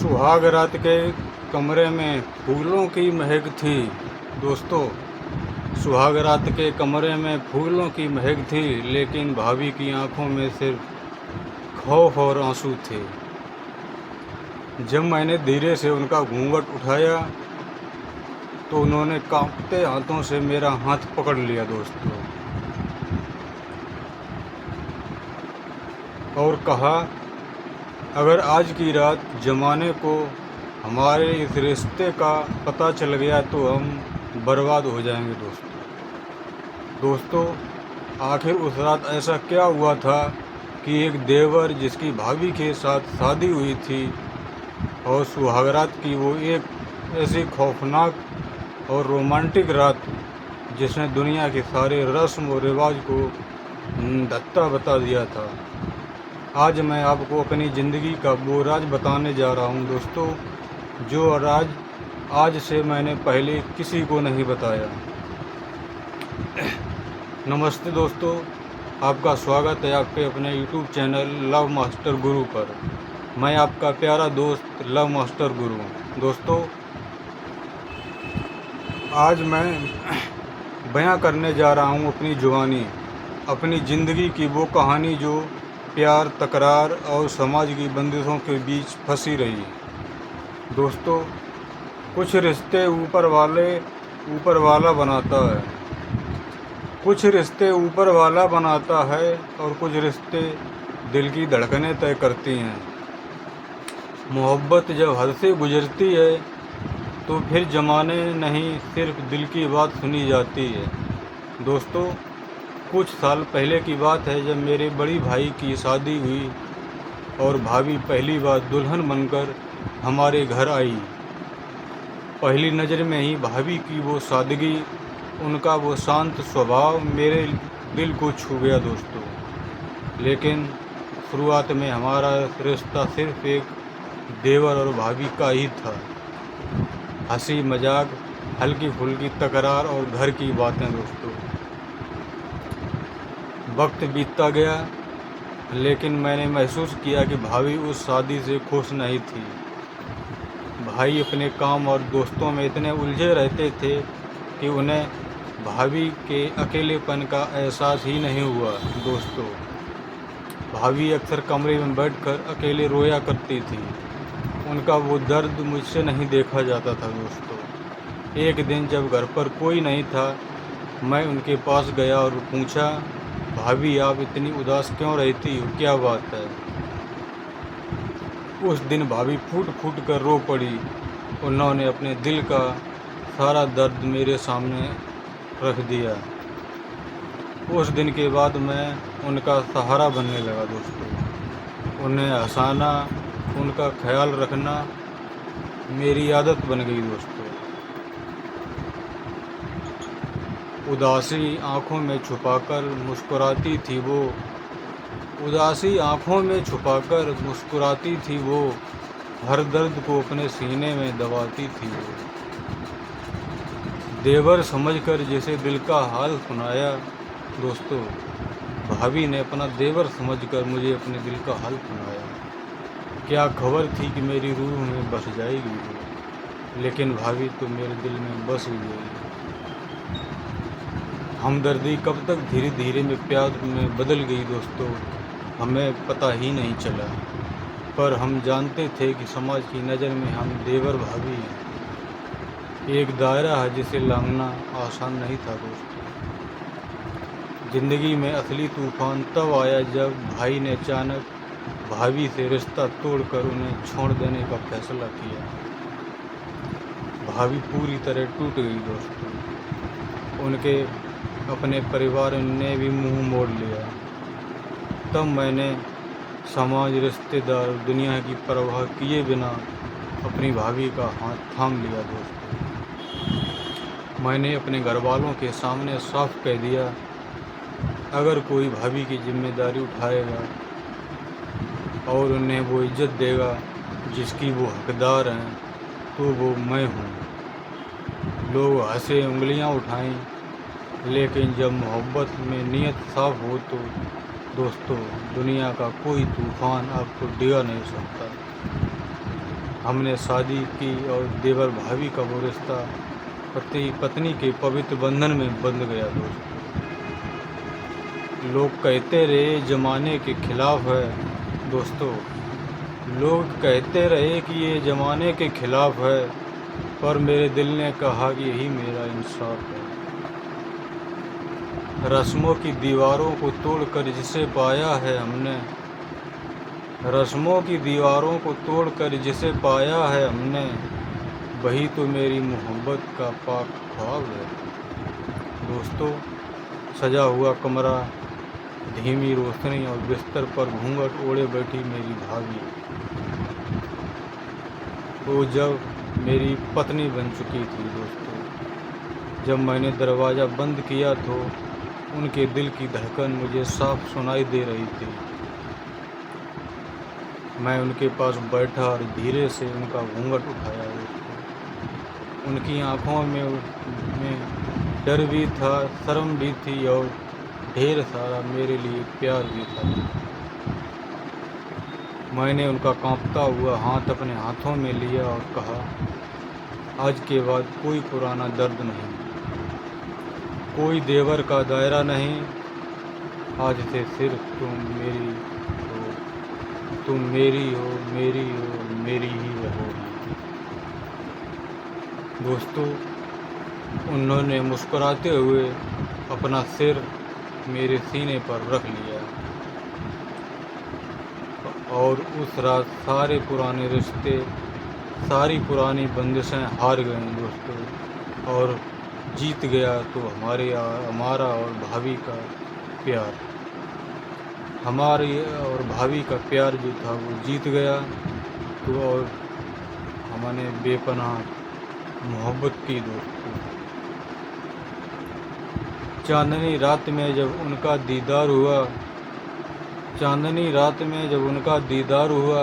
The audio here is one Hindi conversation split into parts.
सुहाग रात के कमरे में फूलों की महक थी। दोस्तों, सुहाग रात के कमरे में फूलों की महक थी, लेकिन भाभी की आंखों में सिर्फ खौफ और आंसू थे। जब मैंने धीरे से उनका घूंघट उठाया तो उन्होंने कांपते हाथों से मेरा हाथ पकड़ लिया दोस्तों, और कहा, अगर आज की रात जमाने को हमारे इस रिश्ते का पता चल गया तो हम बर्बाद हो जाएंगे। दोस्तों, आखिर उस रात ऐसा क्या हुआ था कि एक देवर जिसकी भाभी के साथ शादी हुई थी और सुहागरात की वो एक ऐसी खौफनाक और रोमांटिक रात जिसने दुनिया के सारे रस्म और रिवाज को धत्ता बता दिया था। आज मैं आपको अपनी ज़िंदगी का वो राज बताने जा रहा हूँ दोस्तों, जो राज आज से मैंने पहले किसी को नहीं बताया। नमस्ते दोस्तों, आपका स्वागत है आपके अपने YouTube चैनल लव मास्टर गुरु पर। मैं आपका प्यारा दोस्त लव मास्टर गुरु। दोस्तों, आज मैं बयां करने जा रहा हूं अपनी जुबानी, अपनी ज़िंदगी की वो कहानी जो प्यार, तकरार और समाज की बंदिशों के बीच फंसी रही। दोस्तों, कुछ रिश्ते ऊपर वाला बनाता है, कुछ रिश्ते ऊपर वाला बनाता है और कुछ रिश्ते दिल की धड़कनें तय करती हैं। मोहब्बत जब हद से गुजरती है तो फिर ज़माने नहीं, सिर्फ दिल की बात सुनी जाती है। दोस्तों, कुछ साल पहले की बात है जब मेरे बड़ी भाई की शादी हुई और भाभी पहली बार दुल्हन बनकर हमारे घर आई। पहली नज़र में ही भाभी की वो सादगी, उनका वो शांत स्वभाव मेरे दिल को छू गया दोस्तों। लेकिन शुरुआत में हमारा रिश्ता सिर्फ एक देवर और भाभी का ही था। हंसी मजाक, हल्की फुल्की तकरार और घर की बातें। दोस्तों, वक्त बीतता गया, लेकिन मैंने महसूस किया कि भाभी उस शादी से खुश नहीं थी। भाई अपने काम और दोस्तों में इतने उलझे रहते थे कि उन्हें भाभी के अकेलेपन का एहसास ही नहीं हुआ। दोस्तों, भाभी अक्सर कमरे में बैठकर अकेले रोया करती थी। उनका वो दर्द मुझसे नहीं देखा जाता था। दोस्तों, एक दिन जब घर पर कोई नहीं था, मैं उनके पास गया और पूछा, भाभी आप इतनी उदास क्यों रहती हो, क्या बात है? उस दिन भाभी फूट फूट कर रो पड़ी। उन्होंने अपने दिल का सारा दर्द मेरे सामने रख दिया। उस दिन के बाद मैं उनका सहारा बनने लगा। दोस्तों, उन्हें हंसाना, उनका ख्याल रखना मेरी आदत बन गई। दोस्तों, उदासी आँखों में छुपाकर मुस्कुराती थी वो, उदासी आँखों में छुपाकर मुस्कुराती थी वो, हर दर्द को अपने सीने में दबाती थी वो। देवर समझकर जैसे दिल का हाल सुनाया। दोस्तों, भाभी ने अपना देवर समझकर मुझे अपने दिल का हाल सुनाया। क्या खबर थी कि मेरी रूह में बस जाएगी वो, लेकिन भाभी तो मेरे दिल में बस ही गई। हमदर्दी कब तक धीरे धीरे में प्यार में बदल गई दोस्तों, हमें पता ही नहीं चला। पर हम जानते थे कि समाज की नज़र में हम देवर भाभी हैं। एक दायरा है जिसे लांघना आसान नहीं था। दोस्तों, ज़िंदगी में असली तूफान तब आया जब भाई ने अचानक भाभी से रिश्ता तोड़कर उन्हें छोड़ देने का फैसला किया। भाभी पूरी तरह टूट गई। दोस्तों, उनके अपने परिवार ने भी मुंह मोड़ लिया। तब मैंने समाज, रिश्तेदार, दुनिया की परवाह किए बिना अपनी भाभी का हाथ थाम लिया। दोस्तों, मैंने अपने घर वालों के सामने साफ कह दिया, अगर कोई भाभी की जिम्मेदारी उठाएगा और उन्हें वो इज्जत देगा जिसकी वो हकदार हैं, तो वो मैं हूँ। लोग हंसे, उंगलियां उठाएं, लेकिन जब मोहब्बत में नीयत साफ हो तो दोस्तों, दुनिया का कोई तूफान आपको डिगा नहीं सकता। हमने शादी की और देवर भाभी का वो रिश्ता पति पत्नी के पवित्र बंधन में बंध गया। दोस्त, लोग कहते रहे ज़माने के खिलाफ है। दोस्तों, लोग कहते रहे कि ये ज़माने के खिलाफ है, पर मेरे दिल ने कहा कि यही मेरा इंसाफ है। रस्मों की दीवारों को तोड़कर जिसे पाया है हमने, रस्मों की दीवारों को तोड़कर जिसे पाया है हमने, वही तो मेरी मोहब्बत का पाक ख्वाब है। दोस्तों, सजा हुआ कमरा, धीमी रोशनी और बिस्तर पर घूंघट ओढ़े बैठी मेरी भाभी, वो जब मेरी पत्नी बन चुकी थी। दोस्तों, जब मैंने दरवाज़ा बंद किया तो उनके दिल की धड़कन मुझे साफ सुनाई दे रही थी। मैं उनके पास बैठा और धीरे से उनका घूंघट उठाया। उनकी आँखों में डर भी था, शर्म भी थी और ढेर सारा मेरे लिए प्यार भी था। मैंने उनका कांपता हुआ हाथ अपने हाथों में लिया और कहा, आज के बाद कोई पुराना दर्द नहीं, कोई देवर का दायरा नहीं, आज से सिर्फ तुम मेरी हो, तुम मेरी हो, मेरी हो, मेरी ही रहोगी। दोस्तों, उन्होंने मुस्कुराते हुए अपना सिर मेरे सीने पर रख लिया और उस रात सारे पुराने रिश्ते, सारी पुरानी बंदिशें हार गईं। दोस्तों, और जीत गया तो हमारा और भाभी का प्यार, हमारी और भाभी का प्यार जो था वो जीत गया। तो और हमने बेपनाह मोहब्बत की। दोस्तों, चांदनी रात में जब उनका दीदार हुआ, चांदनी रात में जब उनका दीदार हुआ,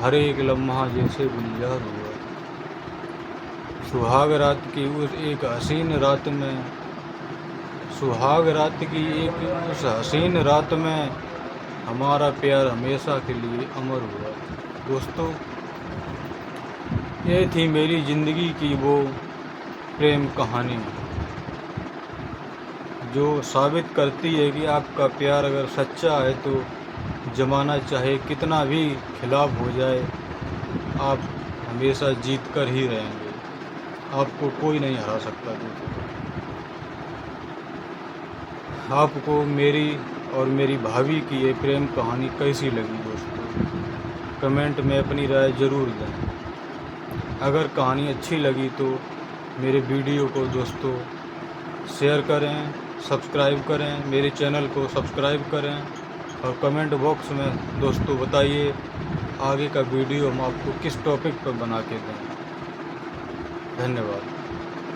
हर एक लम्हा जैसे गुलजार हुआ। सुहाग रात की उस एक हसीन रात में, सुहाग रात की एक उस हसीन रात में हमारा प्यार हमेशा के लिए अमर हुआ। दोस्तों, ये थी मेरी ज़िंदगी की वो प्रेम कहानी जो साबित करती है कि आपका प्यार अगर सच्चा है तो ज़माना चाहे कितना भी खिलाफ हो जाए, आप हमेशा जीत कर ही रहेंगे। आपको कोई नहीं हरा सकता। दोस्तों, आपको मेरी और मेरी भाभी की ये प्रेम कहानी कैसी लगी? दोस्तों, कमेंट में अपनी राय ज़रूर दें। अगर कहानी अच्छी लगी तो मेरे वीडियो को दोस्तों शेयर करें, सब्सक्राइब करें, मेरे चैनल को सब्सक्राइब करें और कमेंट बॉक्स में दोस्तों बताइए आगे का वीडियो हम आपको किस टॉपिक पर बना के दें। धन्यवाद।